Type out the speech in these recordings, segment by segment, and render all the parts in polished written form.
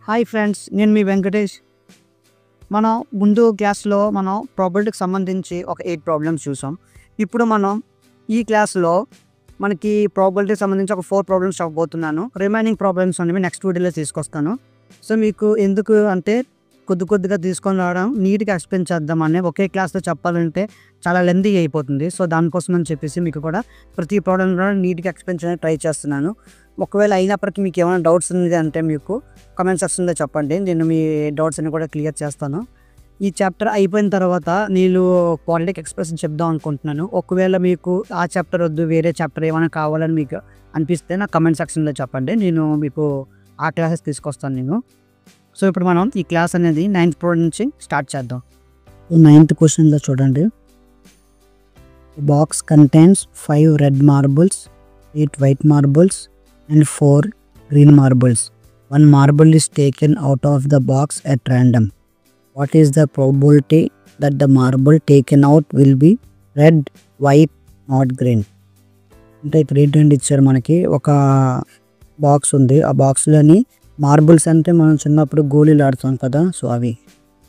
Hi friends, నేను మీ వెంకటేష్. మనం ముందు క్లాస్లో ప్రాబబిలిటీకి సంబంధించి ఒక 8 ప్రాబ్లమ్స్ చూసాం. ఇప్పుడు మనం ఈ క్లాస్లో మనకి ప్రాబబిలిటీకి సంబంధించి ఒక 4 ప్రాబ్లమ్స్ చెప్పబోతున్నాను. రిమైనింగ్ ప్రాబ్లమ్స్ అనేవి నెక్స్ట్ వీడియోలో తీసుకొస్తాను. సో మీకు ఎందుకు అంటే కొద్దిగా తీసుకొని రావడం, నీట్గా ఎక్స్ప్లెయిన్ చేద్దామని. ఒకే క్లాస్లో చెప్పాలంటే చాలా లెంతీ అయిపోతుంది. సో దానికోసం అని చెప్పేసి మీకు కూడా ప్రతి ప్రాబ్లమ్ కూడా నీట్గా ఎక్స్ప్లెయిన్ చేయడానికి ట్రై చేస్తున్నాను. ఒకవేళ అయినప్పటికీ మీకు ఏమైనా డౌట్స్ ఉంది అంటే మీకు కామెంట్ సెక్షన్లో చెప్పండి. నేను మీ డౌట్స్ అన్ని కూడా క్లియర్ చేస్తాను. ఈ చాప్టర్ అయిపోయిన తర్వాత నేను క్వాలిటీకి ఎక్స్ప్రెషన్ చెప్దాం అనుకుంటున్నాను. ఒకవేళ మీకు ఆ చాప్టర్ వద్దు, వేరే చాప్టర్ ఏమైనా కావాలని మీకు అనిపిస్తే నా కామెంట్ సెక్షన్లో చెప్పండి. నేను మీకు ఆ క్లాసెస్ తీసుకొస్తాను నేను. సో ఇప్పుడు మనం ఈ క్లాస్ అనేది 9th ప్రాబ్లం నుంచి స్టార్ట్ చేద్దాం. 9th క్వశ్చన్లో చూడండి. Box contains 5 red marbles, 8 white marbles and 4 green marbles. One marble is taken out of the box at random. What is the probability that the marble taken out will be red, white, not green? అంటే ఇక్కడ ఏంటంటే ఇచ్చారు, మనకి ఒక box ఉంది. ఆ బాక్స్లోని marbles అంటే మనం చిన్నప్పుడు గోళీలు ఆడుతాం కదా, సో అవి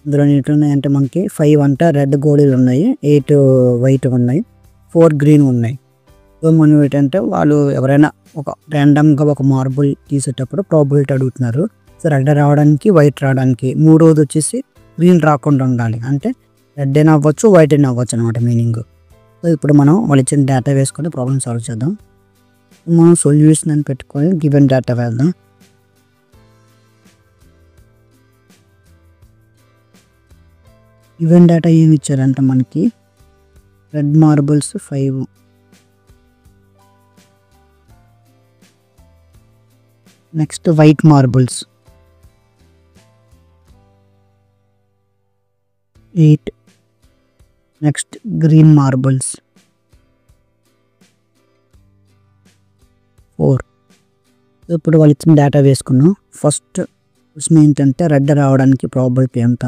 ఇందులో ఏంటంటే మనకి 5 అంటే రెడ్ గోళీలు ఉన్నాయి, 8 వైట్ ఉన్నాయి, 4 గ్రీన్ ఉన్నాయి. సో మనం ఏంటంటే వాళ్ళు ఎవరైనా ఒక ర్యాండమ్గా ఒక మార్బుల్ తీసేటప్పుడు ప్రాబబిలిటీ అడుగుతున్నారు. సో రెడ్ రావడానికి, వైట్ రావడానికి, మూడోది వచ్చేసి గ్రీన్ రాకుండా ఉండాలి. అంటే రెడ్ అయినా అవ్వచ్చు, వైట్ అయినా అవ్వచ్చు అనమాట మీనింగ్. సో ఇప్పుడు మనం వాళ్ళు ఇచ్చిన డేటా వేసుకొని ప్రాబ్లమ్ సాల్వ్ చేద్దాం. మనం సొల్యూషన్ అని పెట్టుకొని గివెన్ డేటా వేద్దాం. గివెన్ డేటా ఏమి ఇచ్చారంటే మనకి red marbles 5, next white marbles 8, next green marbles 4. ఇప్పుడు వాళ్ళు ఇచ్చిన డేటా వేసుకున్నాం. ఫస్ట్ క్వశ్చన్ ఏంటంటే రెడ్ రావడానికి ప్రాబబిలిటీ ఎంత,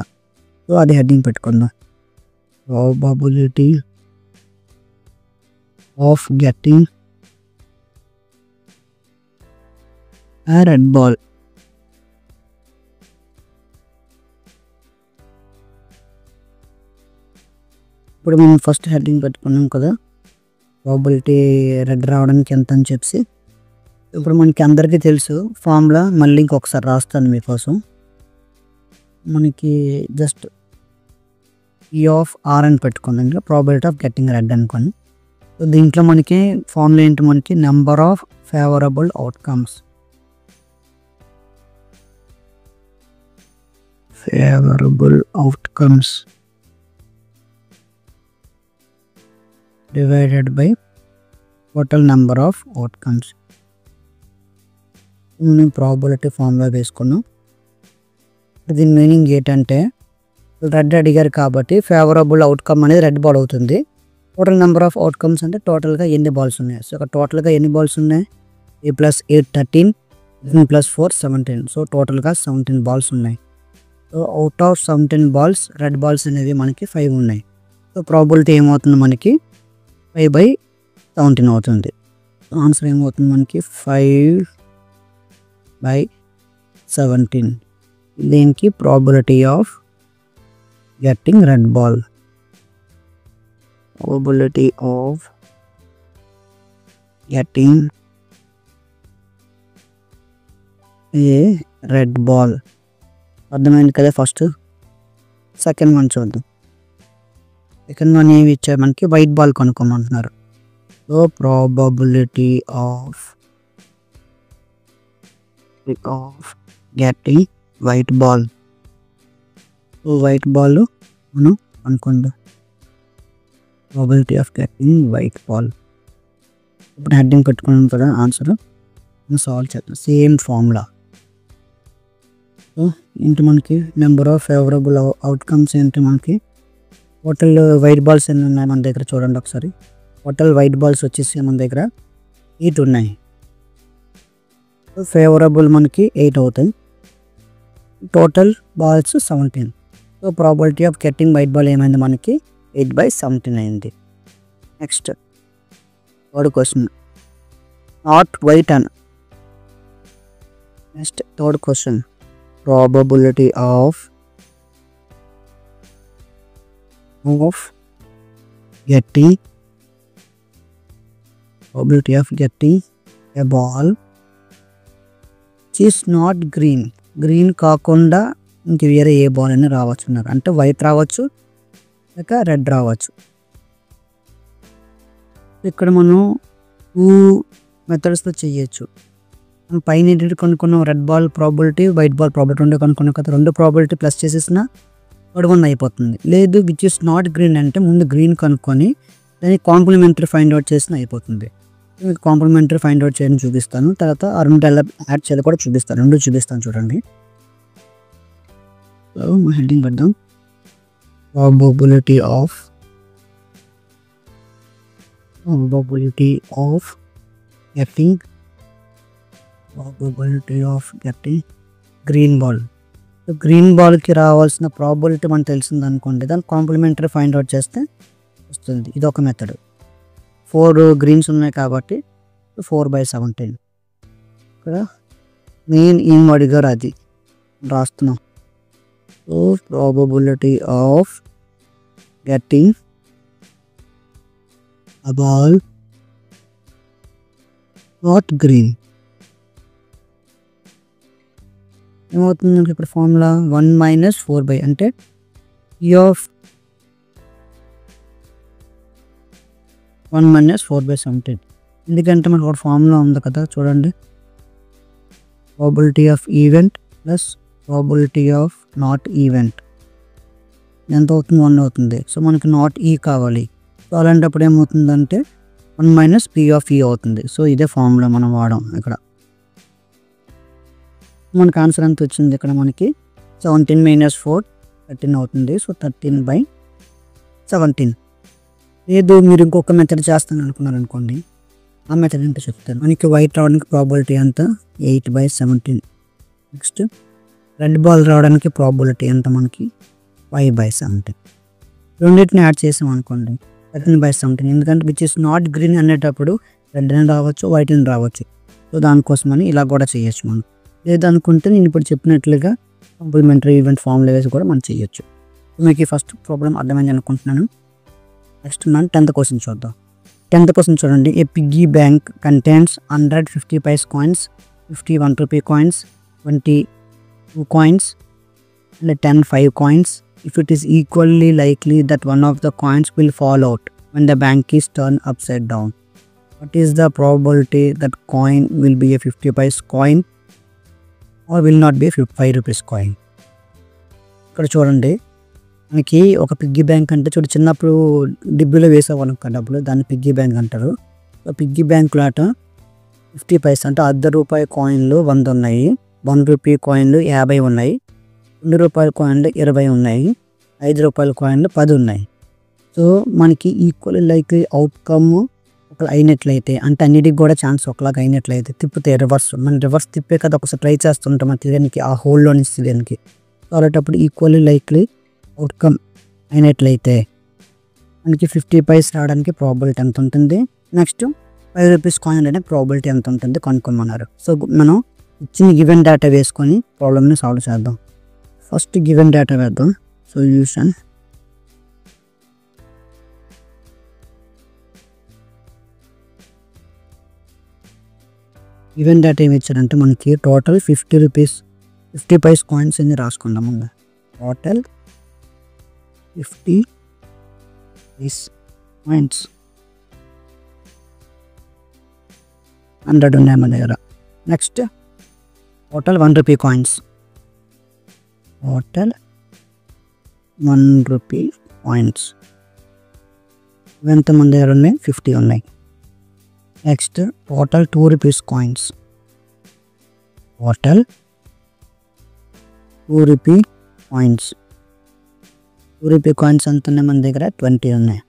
సో అది హెడ్డింగ్ పెట్టుకుందాం. Probability of getting a red ball. ఇప్పుడు మనం ఫస్ట్ హెడ్డింగ్ పెట్టుకున్నాం కదా, ప్రాబబిలిటీ రెడ్ రావడానికి ఎంత అని చెప్పి. ఇప్పుడు మనకి అందరికీ తెలుసు ఫార్ములా, మళ్ళీ ఇంకొకసారి రాస్తాను మీకోసం. మనకి జస్ట్ ఈ ఆఫ్ ఆర్ అని పెట్టుకున్నాం, ఇంకా ప్రాబబిలిటీ ఆఫ్ గెట్టింగ్ రెడ్ అనుకోండి. సో దీంట్లో మనకి ఫార్ములా ఏంటి, మనకి number of favourable outcomes, divided by total number of outcomes. మనం ప్రాబబిలిటీ ఫార్ములా వేసుకున్నాం. దీని మీనింగ్ ఏంటంటే రెడ్ అడిగారు కాబట్టి ఫేవరబుల్ అవుట్కమ్ అనేది రెడ్ బాల్ అవుతుంది. టోటల్ నెంబర్ ఆఫ్ అవుట్కమ్స్ అంటే టోటల్గా ఎన్ని బాల్స్ ఉన్నాయి. సో ఇక్కడ టోటల్గా ఎన్ని బాల్స్ ఉన్నాయి, a + 8 13, + 4 17. సో టోటల్గా 17 బాల్స్ ఉన్నాయి. So out of 17 balls red balls అనేవి మనకి 5 ఉన్నాయి. సో ప్రాబబిలిటీ ఏమవుతుంది, మనకి 5/17 అవుతుంది. ఆన్సర్ ఏమవుతుంది మనకి 5/17. దీనికి probability of getting red ball, probability of getting a red ball. అర్థమైంది కదా. ఫస్ట్ సెకండ్ వన్ చూద్దాం. సెకండ్ వన్ ఏమి ఇచ్చారు, మనకి వైట్ బాల్ కనుక్కోమంటున్నారు. So probability of getting white ball. So white ball మనం అనుకుందాం, probability of getting white ball. ఇప్పుడు హెడ్డింగ్ పెట్టుకున్నాం కదా, ఆన్సర్ సాల్వ్ చేద్దాం. Same formula. సో ఏంటి మనకి నెంబర్ ఆఫ్ ఫేవరబుల్ అవుట్కమ్స్ ఏంటి, మనకి టోటల్ వైట్ బాల్స్ ఎన్ని ఉన్నాయి మన దగ్గర చూడండి ఒకసారి. టోటల్ వైట్ బాల్స్ వచ్చేసి మన దగ్గర 8 ఉన్నాయి. సో ఫేవరబుల్ మనకి 8 అవుతాయి, total balls 17. So probability of getting white ball ఏమైంది, మనకి 8/17 అయింది. Next third question, not white అని. Next third question, probability of getting a ball which is not green. Green కాకుండా ఇంక వేరే ఏ బాల్ అయినా రావచ్చు అన్నారు. అంటే వైట్ రావచ్చు లేక రెడ్ రావచ్చు. ఇక్కడ మనం 2 మెథడ్స్తో చేయొచ్చు. మనం పైన ఏంటంటే కనుక్కున్నాం red ball probability, white ball probability ఉండే కనుక్కున్నాం కదా. 2 ప్రాబిలిటీ ప్లస్ చేసేసిన 1 అయిపోతుంది. లేదు విచ్ ఇస్ నాట్ గ్రీన్ అంటే ముందు గ్రీన్ కనుక్కొని దాన్ని కాంప్లిమెంటరీ ఫైండ్ అవుట్ చేసిన అయిపోతుంది. మీకు కాంప్లిమెంటరీ ఫైండ్ అవుట్ చేయడం చూపిస్తాను. తర్వాత ఆ 2 ఎలా యాడ్ చేయాలి కూడా చూపిస్తాను. 2 చూపిస్తాను చూడండి. హెడ్డింగ్ పెడదాం. probability of getting green ball. So green బాల్కి రావాల్సిన ప్రాబిలిటీ మనకు తెలిసింది అనుకోండి, దాన్ని కాంప్లిమెంటరీ ఫైండ్ అవుట్ చేస్తే వస్తుంది. ఇది ఒక మెథడ్. 4 గ్రీన్స్ ఉన్నాయి కాబట్టి 4/17. ఇక్కడ మెయిన్ ఏం అడిగారు అది రాస్తున్నాం. So probability of getting a ball not green ఏమవుతుంది ఇక్కడ ఫార్ములా 1 - 4 అంటే E of 1 - 4/17. ఎందుకంటే మనకు ఒక ఫార్ములా ఉంది కదా చూడండి. Probability of event plus probability of not event ఎంత అవుతుంది? 1 అవుతుంది. సో మనకి నాట్ ఈ కావాలి. సో అలాంటప్పుడు ఏమవుతుందంటే 1 - P of E అవుతుంది. సో ఇదే ఫార్ములా మనం వాడాం. ఇక్కడ మనకు ఆన్సర్ ఎంత వచ్చింది? ఇక్కడ మనకి 17 - 4 13 అవుతుంది. సో 13/17. లేదు మీరు ఇంకొక మెథడ్ చేస్తాను అనుకున్నారు అనుకోండి, ఆ మెథడ్ ఏంటో చెప్తాను. మనకి వైట్ రావడానికి ప్రాబిలిటీ ఎంత? 8/17. నెక్స్ట్ రెడ్ బాల్ రావడానికి ప్రాబిలిటీ ఎంత? మనకి 5/17. రెండింటిని యాడ్ చేసాం అనుకోండి 13/17. ఎందుకంటే విచ్ ఇస్ నాట్ గ్రీన్ అనేటప్పుడు రెడ్ అని రావచ్చు, వైట్ అని రావచ్చు. సో దానికోసమని ఇలా కూడా చేయొచ్చు మనం. లేదనుకుంటే నేను ఇప్పుడు చెప్పినట్లుగా కాంప్లిమెంటరీ ఈవెంట్ ఫార్ములా వేసి కూడా మనం చేయొచ్చు. మీకు ఈ ఫస్ట్ ప్రాబ్లం అర్థమైంది అనుకుంటున్నాను. నెక్స్ట్ మనం 10th క్వశ్చన్ చూద్దాం. 10th క్వశ్చన్ చూడండి. ఏ piggy bank contains 100 50 paise coins, 50 1 rupee coins, 20 2 coins and 10 5 coins. If it is equally likely that one of the coins will fall out when the bank is turned upside down, what is the probability that coin will be a 50 paise coin or will not be a 5 rupees coin? ఇక్కడ చూడండి మనకి ఒక piggy bank అంటే చూడు చిన్నప్పుడు డిబ్బీలో వేసేవాళ్ళం డబ్బులు, దాన్ని piggy bank అంటారు. సో పిగ్గీ బ్యాంకులో అట 50 పైసా అంటే ₹1 కాయిన్లు 100 ఉన్నాయి, 1 రూపీ కాయిన్లు 50 ఉన్నాయి, ₹2 కాయిన్లు 20 ఉన్నాయి, ₹5 కాయిన్లు 10 ఉన్నాయి. సో మనకి ఈక్వల్ లైక్లీ అవుట్కమ్ ఒకలా అయినట్లయితే అంటే అన్నిటికి కూడా ఛాన్స్ ఒకలాగా అయినట్లయితే తిప్పితే రివర్స్ మనం రివర్స్ తిప్పే కదా ఒకసారి ట్రై చేస్తుంటాం తీయడానికి ఆ హోల్డ్లో నుంచి తీయడానికి. సో అలాంటప్పుడు ఈక్వల్లీ లైక్లీ అవుట్కమ్ అయినట్లయితే మనకి 50 పైస్ రావడానికి ప్రాబిలిటీ ఎంత ఉంటుంది? నెక్స్ట్ 5 రూపీస్ కాయిన్ అనే ప్రాబిలిటీ ఎంత ఉంటుంది కనుక్కోమన్నారు. సో మనం ఇచ్చిన గివెన్ డేటా వేసుకొని ప్రాబ్లమ్ని సాల్వ్ చేద్దాం. ఫస్ట్ గివెన్ డేటా వేద్దాం. సొల్యూషన్ గివెన్ డేటా ఏమి ఇచ్చారంటే మనకి టోటల్ 50 పైస్ కాయిన్స్ అని రాసుకుందాం. ముందు టోటల్ 50 పైస్ కాయిన్స్ 100 ఉన్నాయి మన దగ్గర. Next total 1 rupee coins, total 1 rupee coins ఎంత మన దగ్గర ఉన్నాయి? 50 ఉన్నాయి. Next total 2 rupees coins, total 2 rupee coins 2 rupee coins ఎంత ఉన్నాయి మన దగ్గర? 20 ఉన్నాయి.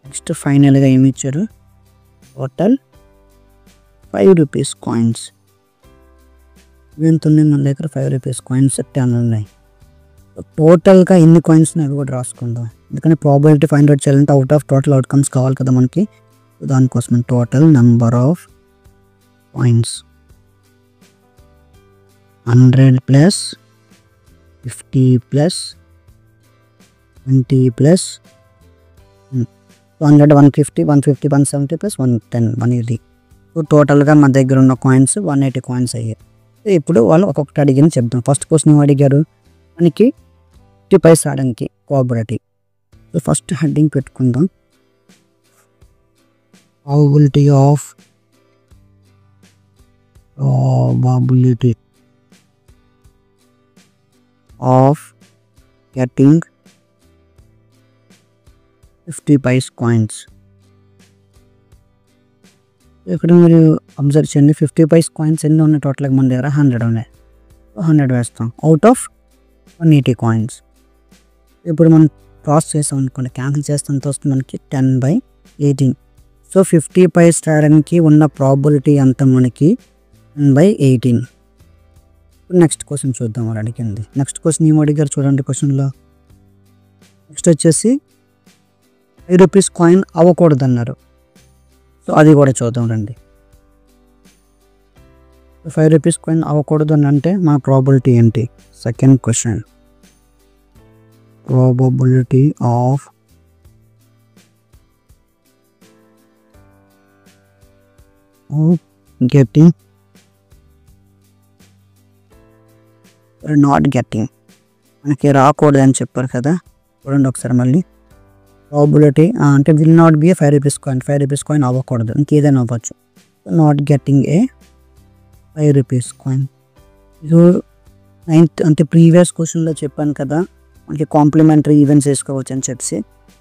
నెక్స్ట్ ఫైనల్గా ఏమి ఇచ్చారు? టోటల్ 5 రూపీస్ కాయిన్స్ ఎంత ఉన్నాయి మన దగ్గర? 5 రూపీస్ కాయిన్స్ 10 ఉన్నాయి. టోటల్గా ఎన్ని కాయిన్స్ అవి కూడా రాసుకుందాం. ఎందుకంటే ప్రాబిలిటీ ఫైండ్ అవుట్ చేయాలంటే అవుట్ ఆఫ్ టోటల్ అవుట్కమ్స్ కావాలి కదా మనకి. దానికోసం total number of coins 100 + 50 plus 20 plus 100, 150, 150, 170 plus 110, 180. So టోటల్గా మన దగ్గర ఉన్న కాయిన్స్ 180 కాయిన్స్ అయ్యాయి. ఇప్పుడు వాళ్ళు ఒక్కొక్కటి అడిగిన చెప్తాం. ఫస్ట్ క్వశ్చన్ అడిగారు మనకి 50 పైస్ రావడానికి ప్రాబబిలిటీ. సో ఫస్ట్ హెడ్డింగ్ పెట్టుకుందాం. probability of getting 50 paise coins. ఇక్కడ మీరు అబ్జర్వ్ చేయండి, 50 పైస్ కాయిన్స్ ఎన్ని ఉన్నాయి టోటల్గా మన దగ్గర? 100 ఉన్నాయి. 100 వేస్తాం అవుట్ ఆఫ్ 180 కాయిన్స్. ఇప్పుడు మనం క్రాస్ చేస్తాం అనుకోండి, క్యాన్సిల్ చేస్తే ఎంత వస్తుంది మనకి? 10/18. సో 50 పైస్ రావడానికి ఉన్న ప్రాబిలిటీ అంత మనకి 10/18. నెక్స్ట్ క్వశ్చన్ చూద్దాం వాళ్ళు అడిగింది. నెక్స్ట్ క్వశ్చన్ ఏం అడిగారు చూడండి క్వశ్చన్లో. నెక్స్ట్ వచ్చేసి 5 రూపీస్ కాయిన్ అవ్వకూడదు అన్నారు. సో అది కూడా చూద్దాం రండి. 5 రూపీస్ కాయిన్ అవ్వకూడదు అని అంటే మా ప్రాబిలిటీ ఏంటి? Second question, probability of getting or not getting. మనకి రాకూడదు అని చెప్పారు కదా, చూడండి ఒకసారి మళ్ళీ. ప్రాబిలిటీ అంటే will not be A 5 rupees coin. 5 rupees coin అవ్వకూడదు, ఇంకేదైనా అవ్వచ్చు. Not getting a 5 rupees coin. So 9th అంటే ప్రీవియస్ క్వశ్చన్లో చెప్పాను కదా మనకి కాంప్లిమెంటరీ ఈవెంట్స్ వేసుకోవచ్చు అని చెప్పి.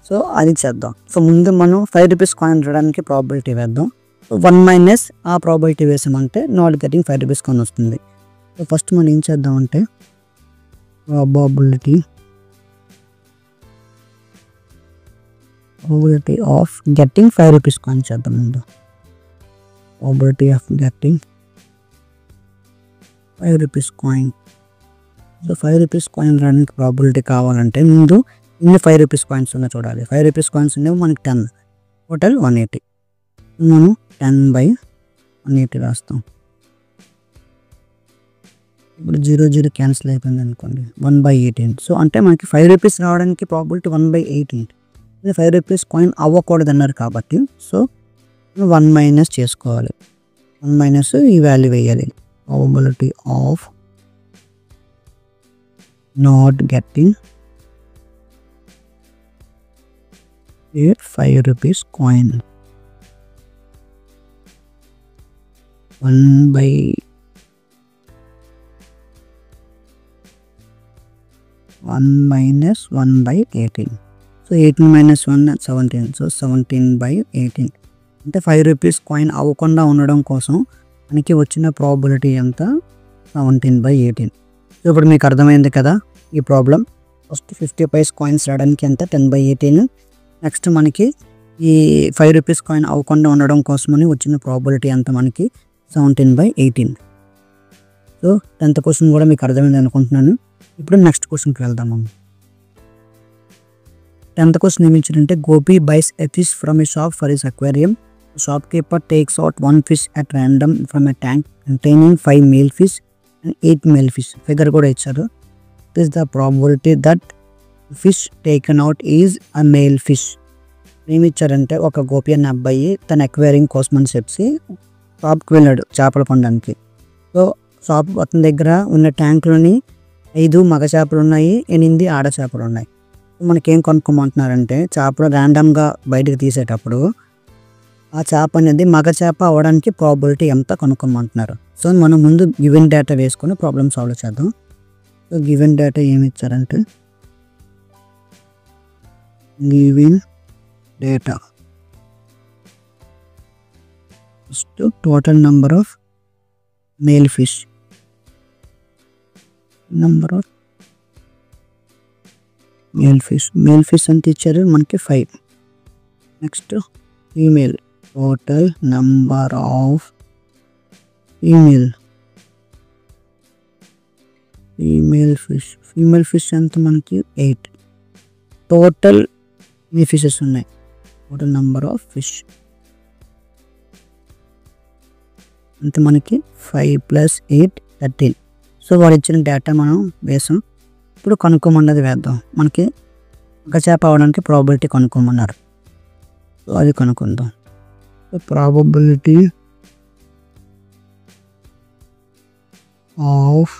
సో అది చేద్దాం. సో ముందు మనం 5 రూపీస్ కాయిన్ రావడానికి ప్రాబిలిటీ వేద్దాం. సో 1 మైనస్ ఆ ప్రాబిలిటీ వేసామంటే నాట్ గెటింగ్ 5 రూపీస్ కాయిన్ వస్తుంది. సో ఫస్ట్ మనం ఏం చేద్దామంటే probability of getting 5 rupees coin చేద్దాం ముందు. probability of getting 5 rupees coin. So 5 rupees coin రావడానికి ప్రాబిలిటీ కావాలంటే ముందు ఇన్ని 5 రూపీస్ కాయిన్స్ ఉన్నాయి చూడాలి. 5 రూపీస్ కాయిన్స్ ఉండేవి మనకి 10, టోటల్ 180. మనం 10/180 రాస్తాం. ఇప్పుడు 0 క్యాన్సిల్ అయిపోయింది అనుకోండి, 1/18. సో అంటే మనకి 5 రూపీస్ రావడానికి ప్రాబిలిటీ 1/18. 5 రూపీస్ కాయిన్ అవ్వకూడదు అన్నారు కాబట్టి సో 1 మైనస్ చేసుకోవాలి. 1 మైనస్ ఈ వాల్యూ వేయాలి. Probability of not getting a 5 rupees coin 1 minus 1/18. So 18 minus 1 17. So 17/18 అంటే 5 రూపీస్ కాయిన్ అవ్వకుండా ఉండడం కోసం మనకి వచ్చిన ప్రాబిలిటీ ఎంత? 17/18. సో ఇప్పుడు మీకు అర్థమైంది కదా ఈ ప్రాబ్లం. ఫస్ట్ 50 పైస్ కాయిన్స్ రావడానికి ఎంత? 10/18. నెక్స్ట్ మనకి ఈ 5 రూపీస్ కాయిన్ అవ్వకుండా ఉండడం కోసమని వచ్చిన ప్రాబిలిటీ ఎంత మనకి? 17/18. సో 10th క్వశ్చన్ కూడా మీకు అర్థమైంది అనుకుంటున్నాను. ఇప్పుడు నెక్స్ట్ క్వశ్చన్కి వెళ్దాము. 10th క్వశ్చన్ ఏమి ఇచ్చారంటే Gopi buys a fish from a shop for his aquarium. Shopkeeper takes out 1 fish at random from a tank containing 5 male fish and 8 male fish. Figure కూడా ఇచ్చారు. This is the probability that fish taken out is a male fish. ఏమి ఇచ్చారంటే ఒక గోపి అనే అబ్బాయి తన aquarium కోసం అని చెప్పి షాప్కి వెళ్ళాడు చేపలు కొనడానికి. సో షాప్ అతని దగ్గర ఉన్న ట్యాంక్లోని 5 మగ చేపలు ఉన్నాయి, 8 ఆడ చేపలు ఉన్నాయి. మనకేం కొనుక్కోమంటున్నారంటే చేపలు ర్యాండమ్గా బయటకు తీసేటప్పుడు ఆ చేప అనేది మగ చేప అవ్వడానికి ప్రాబిలిటీ ఎంత కనుక్కోమంటున్నారు. సో మనం ముందు గివెన్ డేటా వేసుకొని ప్రాబ్లమ్ సాల్వ్ చేద్దాం. సో గివెన్ డేటా ఏమి ఇచ్చారంటే given data first total number of male fish, number of male fish ಅಂತ ఇచ్చారు మనకి 5. Next female, total number of female fish ఎంత మనకి 8. టోటల్ ఎన్ని ఫిషెస్ ఉన్నాయి? టోటల్ నెంబర్ ఆఫ్ ఫిష్ అంటే మనకి 5 + 8 13. సో వాడు ఇచ్చిన డేటా మనం వేసాం. ఇప్పుడు కనుక్కోమన్నది వేద్దాం. మనకి మగచేప అవడానికి ప్రాబిలిటీ కనుక్కోమన్నారు. సో అది కనుక్కుందాం. So probability of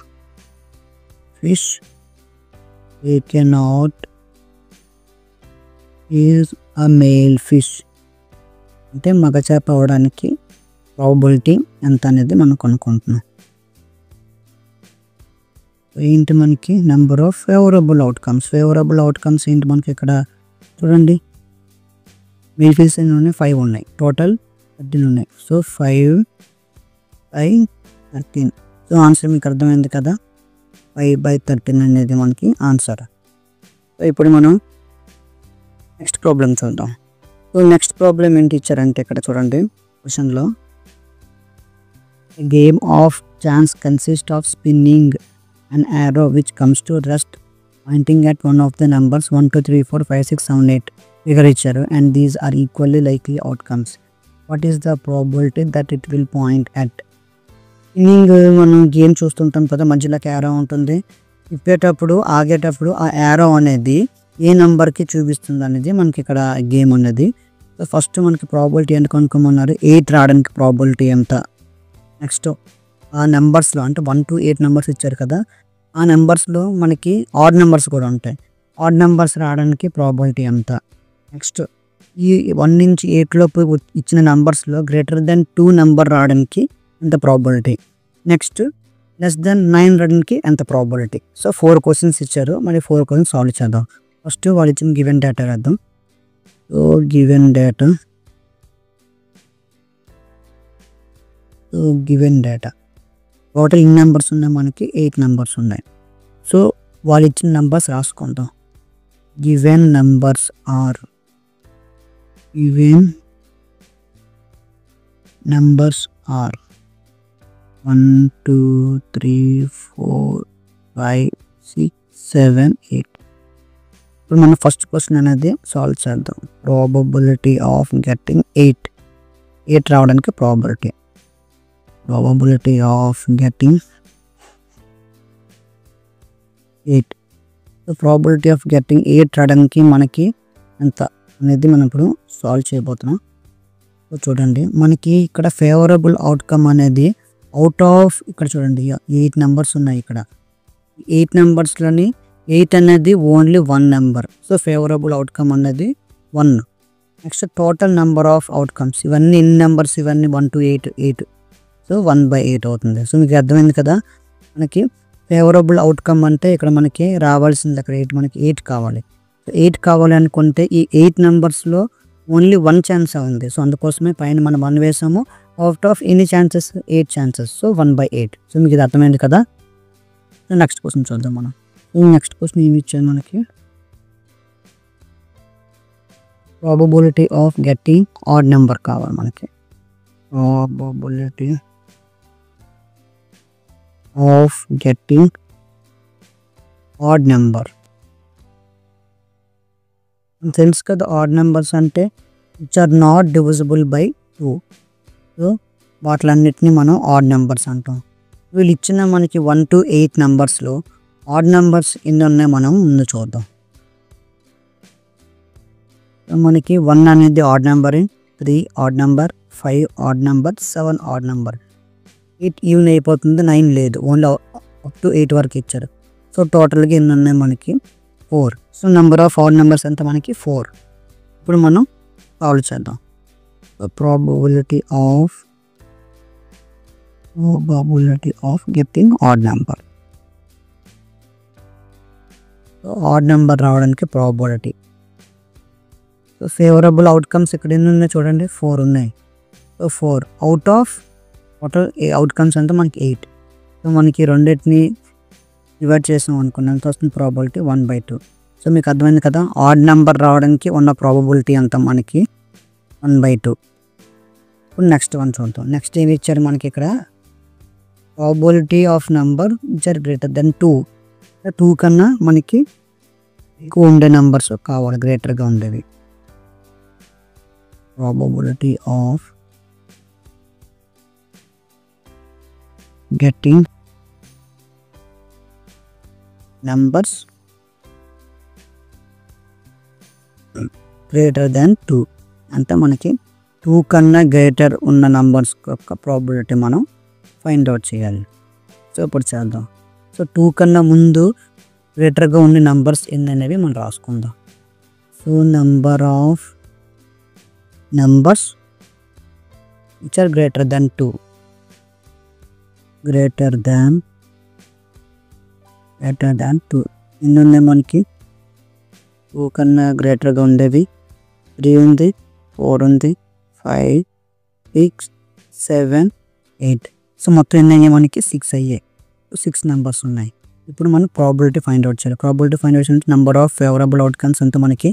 fish taken out is a male fish అంటే మగచేప అవడానికి ప్రాబబిలిటీ ఎంత అనేది మనం కనుక్కుంటున్నాం. ఏంటి మనకి నెంబర్ ఆఫ్ ఫేవరబుల్ అవుట్కమ్స్ ఏంటి మనకి ఇక్కడ చూడండి. మేల్ ఫిష్ ఎన్ని ఉన్నాయి? 5 ఉన్నాయి. టోటల్ 13 ఉన్నాయి. So 5 by 13. సో ఆన్సర్ మీకు అర్థమైంది కదా, 5/13 అనేది మనకి ఆన్సర్. సో ఇప్పుడు మనం నెక్స్ట్ ప్రాబ్లం చూద్దాం. సో నెక్స్ట్ ప్రాబ్లం ఏంటి ఇచ్చారంటే ఇక్కడ చూడండి క్వశ్చన్లో, game of chance consist of spinning an arrow which comes to rest pointing at one of the numbers 1 2 3 4 5 6 7 8 figure ఇచ్చారు and these are equally likely outcomes. What is the probability that it will point at? Spinning మనం game చూస్తుంటాం కదా, మధ్యలోకి arrow ఉంటుంది. తిప్పేటప్పుడు ఆగేటప్పుడు ఆ arrow అనేది ఏ నెంబర్కి చూపిస్తుంది అనేది మనకి ఇక్కడ గేమ్ ఉన్నది. సో ఫస్ట్ మనకి ప్రాబిలిటీ ఎంత కనుక్కోమన్నారు, 8 రావడానికి ప్రాబిలిటీ ఎంత. నెక్స్ట్ ఆ నెంబర్స్లో అంటే 1 to 8 నెంబర్స్ ఇచ్చారు కదా, ఆ నెంబర్స్లో మనకి ఆడ్ నెంబర్స్ కూడా ఉంటాయి. ఆడ్ నెంబర్స్ రావడానికి ప్రాబిలిటీ ఎంత. నెక్స్ట్ ఈ 1 నుంచి 8 లోపు ఇచ్చిన నెంబర్స్లో గ్రేటర్ దెన్ 2 నెంబర్ రావడానికి ఎంత ప్రాబిలిటీ. నెక్స్ట్ లెస్ దెన్ 9 రావడానికి ఎంత ప్రాబిలిటీ. సో 4 క్వశ్చన్స్ ఇచ్చారు, మరి 4 క్వశ్చన్స్ సాల్వ్ చేద్దాం. ఫస్ట్ వాళ్ళు ఇచ్చిన గివెన్ డేటా రాద్దాం. సో గివెన్ డేటా టోటల్ ఇన్ని నెంబర్స్ ఉన్నాయి, మనకి 8 నెంబర్స్ ఉన్నాయి. సో వాళ్ళు ఇచ్చిన నెంబర్స్ రాసుకుందాం. Given numbers are 1 2 3 4 5 6 7 8. ఇప్పుడు మనం ఫస్ట్ క్వశ్చన్ అనేది సాల్వ్ చేద్దాం. ప్రాబబిలిటీ ఆఫ్ గెట్టింగ్ 8 రావడానికి probability of getting 8. So probability of getting 8 రావడానికి మనకి ఎంత అనేది మనం ఇప్పుడు సాల్వ్ చేయబోతున్నాం. సో చూడండి మనకి ఇక్కడ ఫేవరబుల్ అవుట్కమ్ అనేది అవుట్ ఆఫ్ ఇక్కడ చూడండి 8 నెంబర్స్ ఉన్నాయి. ఇక్కడ 8 నెంబర్స్లోని 8 అనేది only 1 number. So favourable outcome అనేది 1. Next total number of outcomes ఇవన్నీ ఎన్ని నెంబర్స్, ఇవన్నీ 1 to 8. సో 1/8 అవుతుంది. సో మీకు అర్థమైంది కదా, మనకి ఫేవరబుల్ అవుట్కమ్ అంటే ఇక్కడ మనకి రావాల్సింది అక్కడ 8, మనకి 8 కావాలి. సో 8 కావాలి అనుకుంటే ఈ 8 నెంబర్స్లో ఓన్లీ 1 ఛాన్స్ ఉంది. సో అందుకోసమే పైన మనం 1 వేసాము. అవుట్ ఆఫ్ ఎన్ని ఛాన్సెస్? 8 ఛాన్సెస్. సో 1/8. సో మీకు ఇది అర్థమైంది కదా. సో నెక్స్ట్ క్వశ్చన్ చూద్దాం మనం. నెక్స్ట్ క్వశ్చన్ ఏమి ఇచ్చాను మనకి, probability of getting odd number కావాలి మనకి. Probability of getting odd number తెలుసు కదా. ఆడ్ నెంబర్స్ అంటే which are not divisible by 2. So వాటిలన్నిటిని మనం ఆడ్ నెంబర్స్ అంటాం. వీళ్ళు ఇచ్చిన మనకి 1 to 8 నెంబర్స్లో ఆడ్ నెంబర్స్ ఎన్ని ఉన్నాయి మనం ముందు చూద్దాం. సో మనకి 1 అనేది odd number, 3 odd number, 5 odd number, 7 odd number. 8 even అయిపోతుంది, 9 లేదు, ఓన్లీ అప్ టు 8 వరకు ఇచ్చారు. సో టోటల్గా ఎన్ని ఉన్నాయి మనకి 4. So number of odd numbers ఎంత మనకి 4. ఇప్పుడు మనం సాల్వ్ చేద్దాం. Probability of getting odd number. So odd number రావడానికి ప్రాబబిలిటీ. సో ఫేవరబుల్ అవుట్కమ్స్ ఇక్కడ ఎన్ని ఉన్నాయి చూడండి, 4 ఉన్నాయి. So 4 out of total outcomes అంతా మనకి 8. సో మనకి రెండింటిని డివైడ్ చేసాం అనుకున్నాం, ఎంత వస్తుంది ప్రాబబిలిటీ 1/2. సో మీకు అర్థమైంది కదా, ఆడ్ నెంబర్ రావడానికి ఉన్న ప్రాబబిలిటీ అంతా మనకి 1/2. ఇప్పుడు నెక్స్ట్ వన్ చూద్దాం. నెక్స్ట్ ఏమి ఇచ్చారు మనకి ఇక్కడ, probability of number which are greater than 2. 2 కన్నా మనకి ఎక్కువ ఉండే నెంబర్స్ కావాలి, గ్రేటర్గా ఉండేవి. Probability of getting numbers greater than 2 అంటే మనకి 2 కన్నా గ్రేటర్ ఉన్న నంబర్స్ యొక్క ప్రాబిలిటీ మనం ఫైండ్ అవుట్ చేయాలి. సో ఇప్పుడు చేద్దాం. సో 2 కన్నా ముందు గ్రేటర్గా ఉండే నంబర్స్ ఎన్ననేవి మనం రాసుకుందాం. So number of numbers which are greater than 2 ఎన్ని ఉన్నాయి మనకి? 2 కన్నా గ్రేటర్గా ఉండేవి 3 ఉంది, 4 ఉంది, 5, 6, 7, 8. సో మొత్తం ఎన్ని అయ్యాయి మనకి? 6 అయ్యాయి. 6 నెంబర్స్ ఉన్నాయి. ఇప్పుడు మనం ప్రాబిలిటీ ఫైండ్ అవుట్ చేయాలి. ప్రాబిలిటీ ఫైండ్ అవుట్ చేయాలంటే నెంబర్ ఆఫ్ ఫేవరబుల్ అవుట్కమ్స్ అంతా మనకి,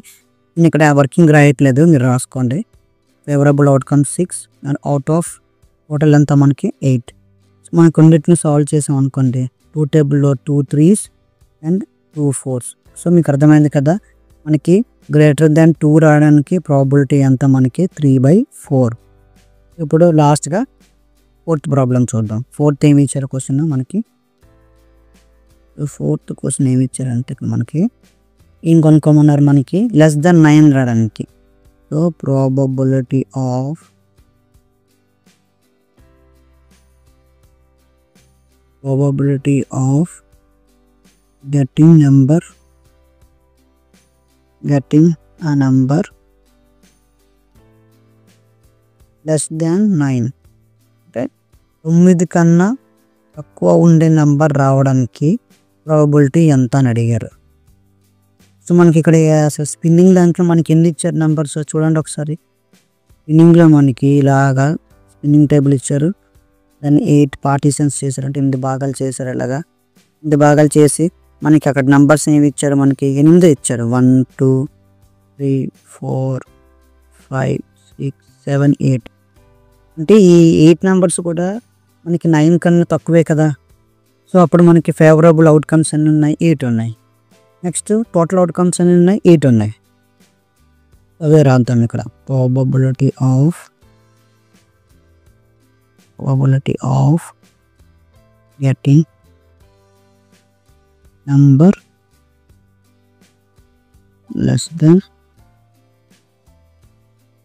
నేను ఇక్కడ వర్కింగ్ రాయట్లేదు, మీరు రాసుకోండి. Favourable outcomes 6 and out of total అంతా మనకి 8. సో మనకి రెండింటిని సాల్వ్ చేసాం అనుకోండి. 2 టేబుల్లో 2 3s అండ్ 2 4s. సో మీకు అర్థమైంది కదా, మనకి గ్రేటర్ దాన్ 2 రావడానికి ప్రాబిలిటీ అంతా మనకి 3/4. ఇప్పుడు లాస్ట్గా 4th ప్రాబ్లం చూద్దాం. 4th ఏమి ఇచ్చారు క్వశ్చన్ మనకి? 4th క్వశ్చన్ ఏమి ఇచ్చారంటే మనకి ఏం కొనుక్కోమన్నారు మనకి? లెస్ దాన్ 9 రావడానికి. So probability of getting a number less than 9 అంటే 9 కన్నా తక్కువ ఉండే నెంబర్ రావడానికి ప్రాబబిలిటీ ఎంత అని అడిగారు. సో మనకి ఇక్కడ స్పిన్నింగ్ దాంట్లో మనకి ఎన్ని ఇచ్చారు నెంబర్స్ చూడండి ఒకసారి. స్పిన్నింగ్లో మనకి ఇలాగా స్పిన్నింగ్ టేబుల్ ఇచ్చారు, దాన్ని 8 పార్టీషన్స్ చేశారు, అంటే 8 భాగాలు చేశారు. ఇలాగా 8 భాగాలు చేసి మనకి అక్కడ నెంబర్స్ ఏమి ఇచ్చారు మనకి? 8 ఇచ్చారు. 1 2 3 4 5 6 7 8. అంటే ఈ 8 నెంబర్స్ కూడా మనకి 9 కన్నా తక్కువే కదా. సో అప్పుడు మనకి ఫేవరబుల్ అవుట్కమ్స్ అన్నీ ఉన్నాయి, 8 ఉన్నాయి. నెక్స్ట్ టోటల్ అవుట్కమ్స్ అన్నీ ఉన్నాయి, 8 ఉన్నాయి. అవే రాద్దాం ఇక్కడ. Probability of getting number less than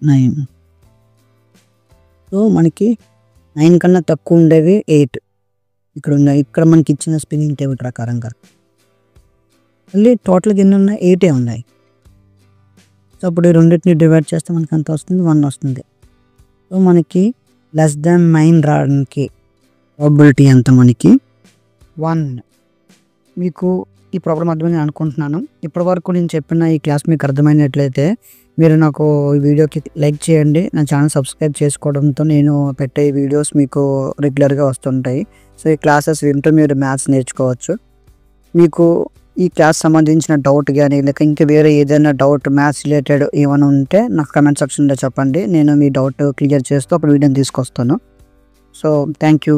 9. So మనకి 9 కన్నా తక్కువ ఉండేవి 8 ఇక్కడ ఉన్నాయి. ఇక్కడ మనకి ఇచ్చిన స్పిన్నింగ్ టేబుల్ ప్రకారంగా మళ్ళీ టోటల్గా ఎన్ని ఉన్నాయి? 8 ఉన్నాయి. సో అప్పుడు ఈ రెండింటిని డివైడ్ చేస్తే మనకి ఎంత వస్తుంది? 1 వస్తుంది. సో మనకి లెస్ దాన్ 9 రావడానికి ప్రాబిలిటీ ఎంత మనకి? 1. మీకు ఈ ప్రాబ్లం అర్థమైంది అనుకుంటున్నాను. ఇప్పటి వరకు నేను చెప్పిన ఈ క్లాస్ మీకు అర్థమైనట్లయితే మీరు నాకు ఈ వీడియోకి లైక్ చేయండి. నా ఛానల్ సబ్స్క్రైబ్ చేసుకోవడంతో నేను పెట్టే వీడియోస్ మీకు రెగ్యులర్గా వస్తుంటాయి. సో ఈ క్లాసెస్ వింటూ మీరు మ్యాథ్స్ నేర్చుకోవచ్చు. మీకు ఈ క్లాస్ సంబంధించిన డౌట్ కానీ లేక ఇంకా వేరే ఏదైనా డౌట్ మ్యాథ్స్ రిలేటెడ్ ఏమైనా ఉంటే నాకు కమెంట్ సెక్షన్లో చెప్పండి. నేను మీ డౌట్ క్లియర్ చేస్తూ అప్పుడు వీడియోని తీసుకొస్తాను. So thank you.